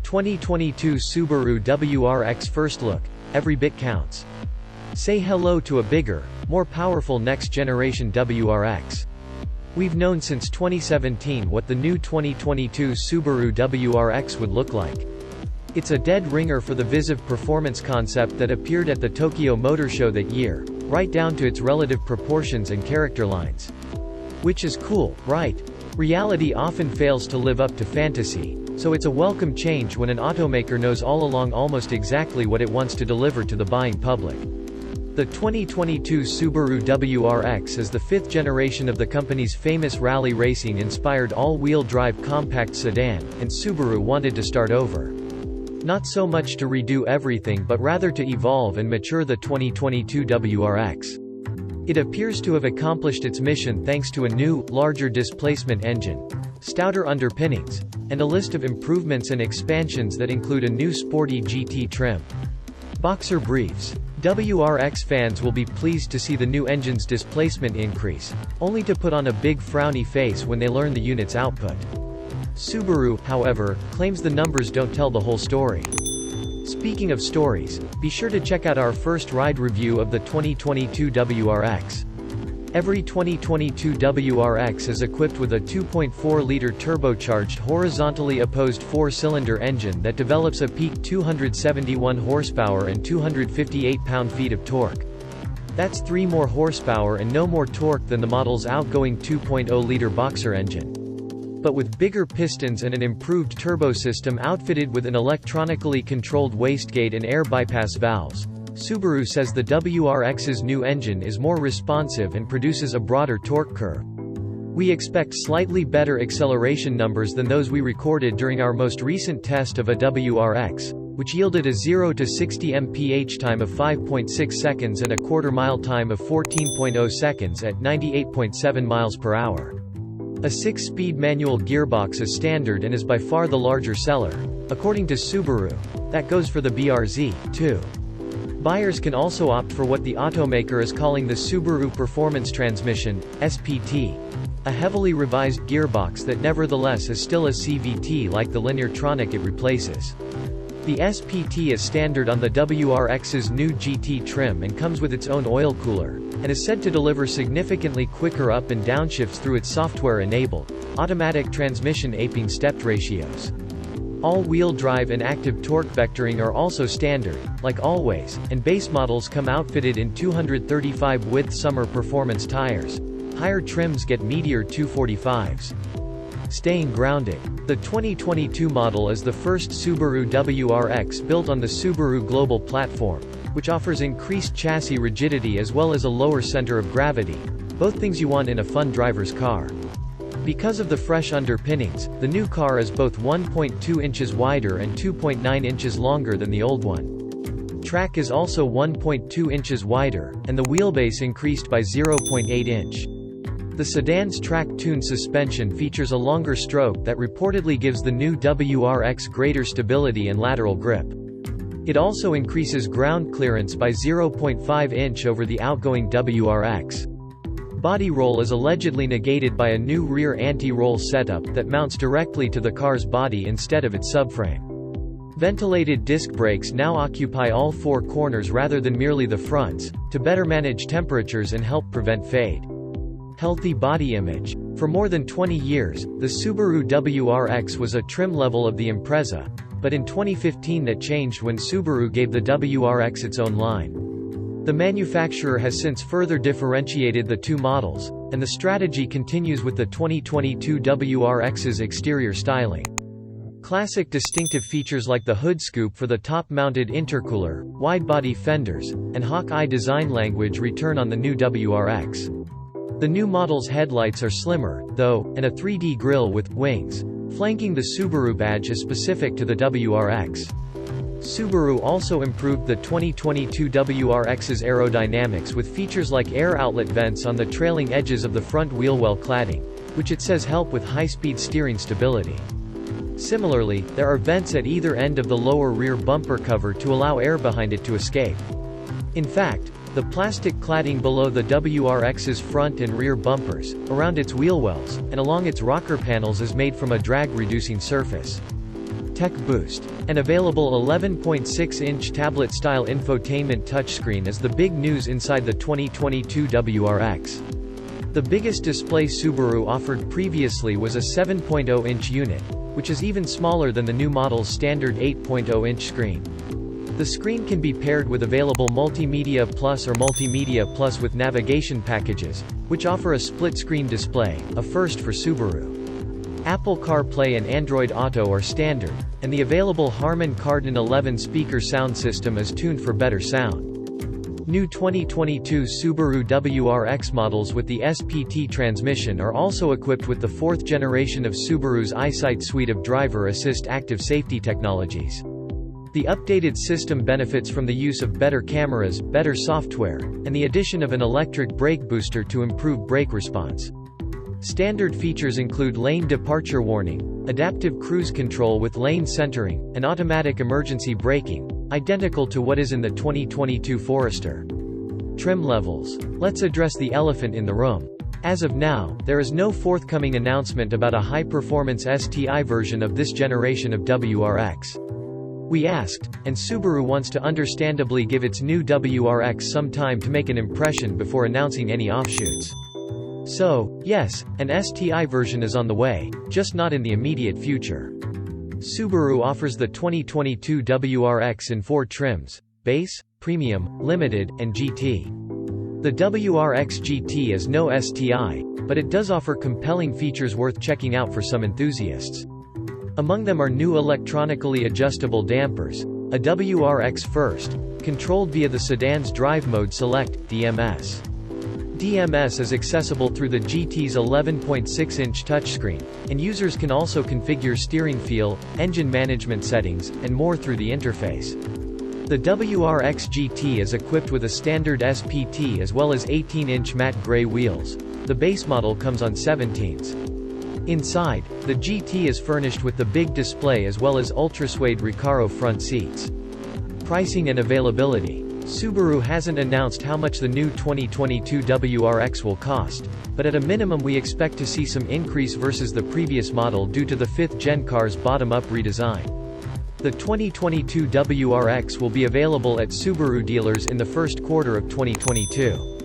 2022 Subaru WRX First Look. Every bit counts. Say hello to a bigger, more powerful next-generation WRX. We've known since 2017 what the new 2022 Subaru WRX would look like. It's a dead ringer for the Viziv Performance Concept that appeared at the Tokyo Motor Show that year, right down to its relative proportions and character lines. Which is cool, right? Reality often fails to live up to fantasy, so it's a welcome change when an automaker knows all along almost exactly what it wants to deliver to the buying public. The 2022 Subaru WRX is the fifth generation of the company's famous rally racing-inspired all-wheel drive compact sedan, and Subaru wanted to start over. Not so much to redo everything but rather to evolve and mature the 2022 WRX. It appears to have accomplished its mission thanks to a new, larger displacement engine, stouter underpinnings, and a list of improvements and expansions that include a new sporty GT trim. Boxer briefs. WRX fans will be pleased to see the new engine's displacement increase, only to put on a big frowny face when they learn the unit's output. Subaru, however, claims the numbers don't tell the whole story. Speaking of stories, be sure to check out our first ride review of the 2022 WRX. Every 2022 WRX is equipped with a 2.4-liter turbocharged horizontally opposed 4-cylinder engine that develops a peak 271 horsepower and 258 pound-feet of torque. That's 3 more horsepower and no more torque than the model's outgoing 2.0-liter boxer engine. But with bigger pistons and an improved turbo system outfitted with an electronically controlled wastegate and air bypass valves, Subaru says the WRX's new engine is more responsive and produces a broader torque curve. We expect slightly better acceleration numbers than those we recorded during our most recent test of a WRX, which yielded a 0 to 60 mph time of 5.6 seconds and a quarter-mile time of 14.0 seconds at 98.7 miles per hour. A 6-speed manual gearbox is standard and is by far the larger seller. According to Subaru, that goes for the BRZ, too. Buyers can also opt for what the automaker is calling the Subaru Performance Transmission, SPT, a heavily revised gearbox that nevertheless is still a CVT like the Lineartronic it replaces. The SPT is standard on the WRX's new GT trim and comes with its own oil cooler, and is said to deliver significantly quicker up and downshifts through its software-enabled, automatic transmission aping stepped ratios. All-wheel drive and active torque vectoring are also standard, like always, and base models come outfitted in 235-width summer performance tires. Higher trims get Meteor 245s. Staying grounded. The 2022 model is the first Subaru WRX built on the Subaru Global platform, which offers increased chassis rigidity as well as a lower center of gravity, both things you want in a fun driver's car. Because of the fresh underpinnings, the new car is both 1.2 inches wider and 2.9 inches longer than the old one. Track is also 1.2 inches wider, and the wheelbase increased by 0.8 inch. The sedan's track-tuned suspension features a longer stroke that reportedly gives the new WRX greater stability and lateral grip. It also increases ground clearance by 0.5 inch over the outgoing WRX. Body roll is allegedly negated by a new rear anti-roll setup that mounts directly to the car's body instead of its subframe. Ventilated disc brakes now occupy all 4 corners rather than merely the fronts, to better manage temperatures and help prevent fade. Healthy body image. For more than 20 years, the Subaru WRX was a trim level of the Impreza, but in 2015 that changed when Subaru gave the WRX its own line. The manufacturer has since further differentiated the two models, and the strategy continues with the 2022 WRX's exterior styling. Classic distinctive features like the hood scoop for the top-mounted intercooler, wide-body fenders, and Hawk-Eye design language return on the new WRX. The new model's headlights are slimmer, though, and a 3D grille with wings flanking the Subaru badge is specific to the WRX. Subaru also improved the 2022 WRX's aerodynamics with features like air outlet vents on the trailing edges of the front wheel well cladding, which it says help with high-speed steering stability. Similarly, there are vents at either end of the lower rear bumper cover to allow air behind it to escape. In fact, the plastic cladding below the WRX's front and rear bumpers, around its wheel wells, and along its rocker panels is made from a drag-reducing surface. Tech Boost. An available 11.6-inch tablet-style infotainment touchscreen is the big news inside the 2022 WRX. The biggest display Subaru offered previously was a 7.0-inch unit, which is even smaller than the new model's standard 8.0-inch screen. The screen can be paired with available Multimedia Plus or Multimedia Plus with navigation packages, which offer a split-screen display, a first for Subaru. Apple CarPlay and Android Auto are standard, and the available Harman Kardon 11-speaker sound system is tuned for better sound. New 2022 Subaru WRX models with the SPT transmission are also equipped with the fourth generation of Subaru's EyeSight suite of driver assist active safety technologies. The updated system benefits from the use of better cameras, better software, and the addition of an electric brake booster to improve brake response. Standard features include lane departure warning, adaptive cruise control with lane centering, and automatic emergency braking, identical to what is in the 2022 Forester. Trim levels. Let's address the elephant in the room. As of now, there is no forthcoming announcement about a high-performance STI version of this generation of WRX. We asked, and Subaru wants to understandably give its new WRX some time to make an impression before announcing any offshoots. So, yes, an STI version is on the way, just not in the immediate future. Subaru offers the 2022 WRX in 4 trims: Base, Premium, Limited, and GT. The WRX GT is no STI, but it does offer compelling features worth checking out for some enthusiasts. Among them are new electronically adjustable dampers, a WRX First, controlled via the sedan's Drive Mode Select, DMS. DMS is accessible through the GT's 11.6-inch touchscreen, and users can also configure steering feel, engine management settings, and more through the interface. The WRX GT is equipped with a standard SPT as well as 18-inch matte gray wheels. The base model comes on 17s. Inside, the GT is furnished with the big display as well as ultra-suede Recaro front seats. Pricing and availability. Subaru hasn't announced how much the new 2022 WRX will cost, but at a minimum we expect to see some increase versus the previous model due to the 5th-gen car's bottom-up redesign. The 2022 WRX will be available at Subaru dealers in the first quarter of 2022.